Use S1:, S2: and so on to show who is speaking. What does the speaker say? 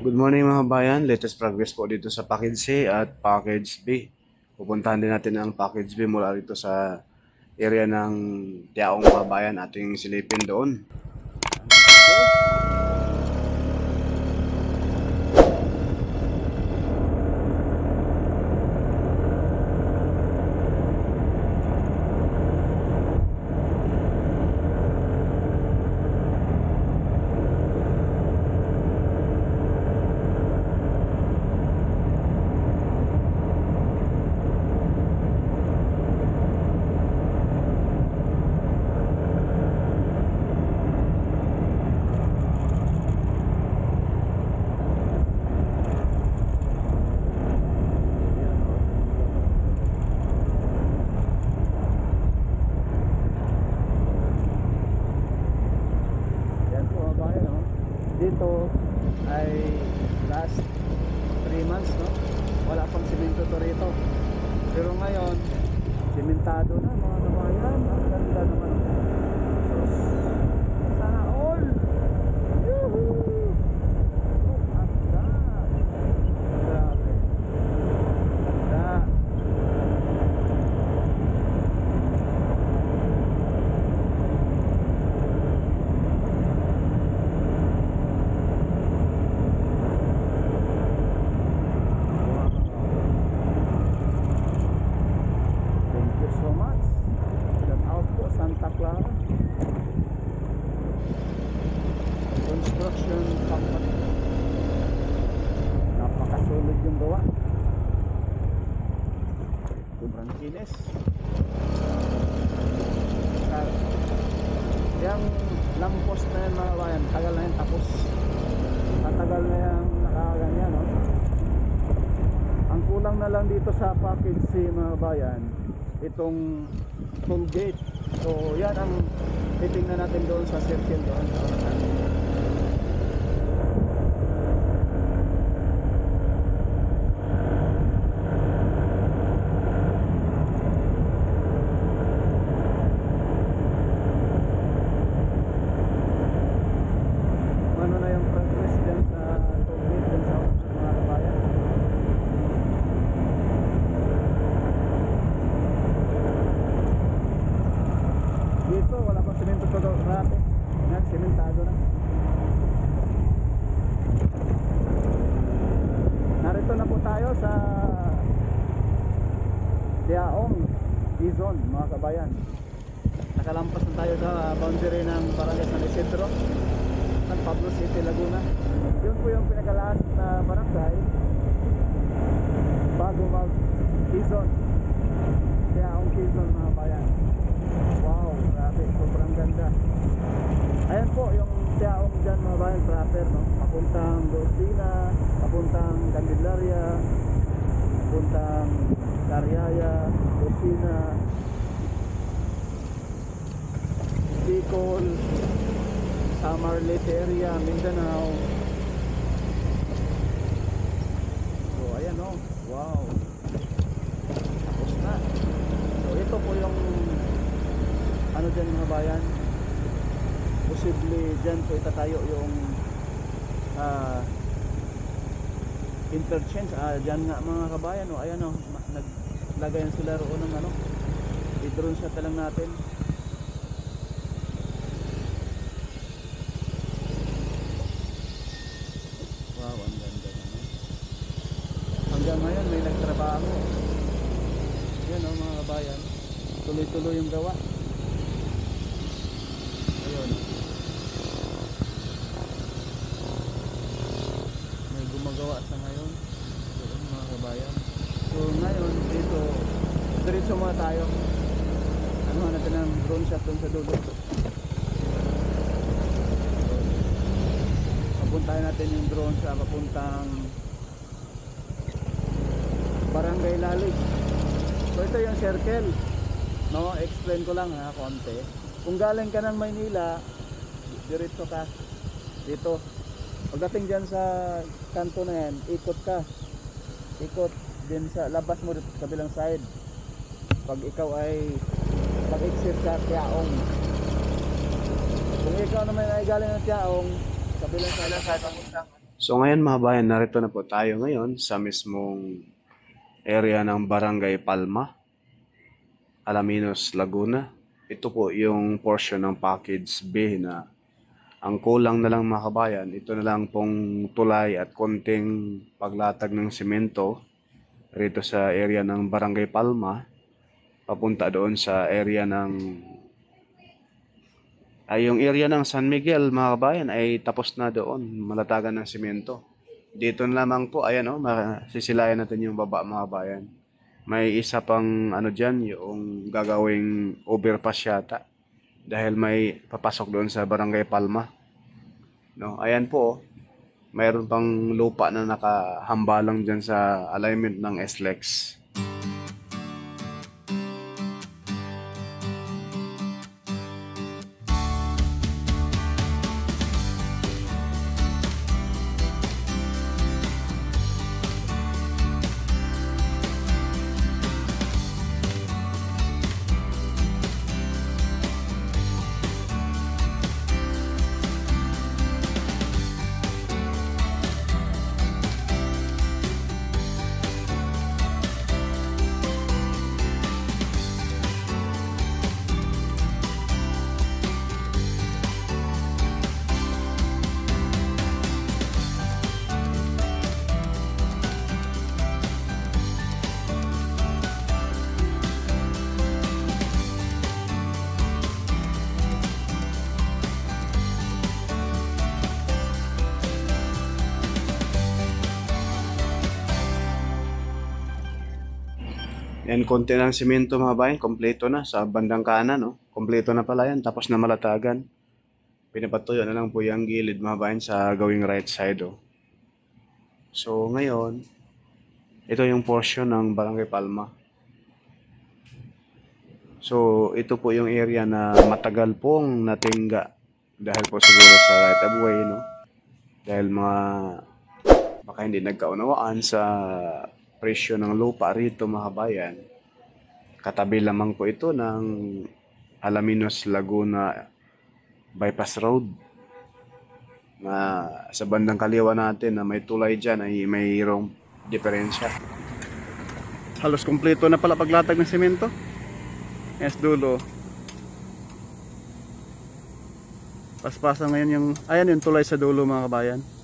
S1: Good morning mga bayan, latest progress po dito sa Package C at Package B. Pupuntahan din natin ang Package B mula dito sa area ng Tiaong mga bayan, ating silipin doon.
S2: Dito ay last 3 months, no? Wala pang simento to rito, pero ngayon simentado na mga kabayan. Ang ganda naman. Sus, sana all. Yuhuu! Look at that. Grabe. Ganda. So much. Shout out po Santa Clara Construction Company. Napakasulod yung gawa. Sobrang kinis. Yung lampos na yan mga bayan, tagal na yan tapos. Tatagal na yung nakaganyan, no? Ang kulang na lang dito sa package C mga bayan, itong toll gate. So yan ang titingnan natin doon sa circle doon sa unahan. Ano na yung progress dyan sa toll gate dyan sa mga kabayan. Dito wala pang semento to dati. Yan, sementado na. Narito na po tayo sa Tiaong Dizon mga kabayan. Nakalampas na tayo sa boundary ng Barangay San Isidro, San Pablo City, Laguna. Yun po yung pinakalas na barangay bago mag Dizon. Tiaong Dizon mga kabayan. Wow, grabe, sobrang ganda. Ayan po yung Tiaong dyan mga bayan proper, no? Papuntang Dolcina, papuntang Candelaria, papuntang Cariaya, Dolcina, Bicol, Samar Leyte area, Mindanao. So ayan, no? Wow, tapos na. So ito po yung ano dyan mga bayan, posible dyan po itatayo yung interchange. Dyan nga mga kabayan, o ayan, o naglagayan sila roon ng ano, i-drone shot lang natin. Wow, ang ganda naman. Hanggang ngayon may nagtrabaho. Yan, o mga kabayan, tuloy-tuloy yung gawa. Ayun, may gumagawa sa ngayon. Ayun, mga kabayan. So ngayon dito diretso muna tayo. Ano natin ang drone shot dun sa dulo. Papuntahin natin yung drone sa papuntang Barangay Lalig. So ito yung circle, no? Explain ko lang ha, konti. Kung galing ka ng Maynila, diretso ka dito. Pagdating dyan sa kanto na yan, ikot ka. Ikot din sa labas mo dito sa kabilang side. Pag ikaw ay mag-exit sa Tiaong. Kung ikaw naman ay galing ng Tiaong, kabilang side.
S1: So ngayon mga bayan, narito na po tayo ngayon sa mismong area ng Barangay Palma, Alaminos, Laguna. Ito po yung portion ng Package B na ang kulang na lang mga kabayan, ito na lang pong tulay at konting paglatag ng simento rito sa area ng Barangay Palma, papunta doon sa area ng yung area ng San Miguel mga kabayan ay tapos na doon, malatagan ng simento. Dito na lamang po, ayan masisilayan natin yung baba mga kabayan. May isa pang ano dyan, yung gagawing overpass yata. Dahil may papasok doon sa Barangay Palma. No, ayan po, mayroon pang lupa na nakahambalang dyan sa alignment ng SLEX. Yan, konti ng simento mga bayan, kompleto na sa bandang kanan, no? Kompleto na pala yan, tapos na malatagan. Pinapatuyo na lang po yung gilid mga bayan sa gawing right side, oh. So ngayon, ito yung portion ng Barangay Palma. So ito po yung area na matagal pong natingga dahil po siguro sa right of way, no? Dahil baka hindi nagkaunawaan sa presyo ng lupa rito mga bayan. Katabi lamang po ito ng Alaminos Laguna Bypass Road. Na sa bandang kaliwa natin na may tulay dyan ay mayroong diferensya. Halos kumpleto na pala paglatag ng semento. Yes, dulo. Paspasan ngayon yung, ayan yung tulay sa dulo mga kabayan.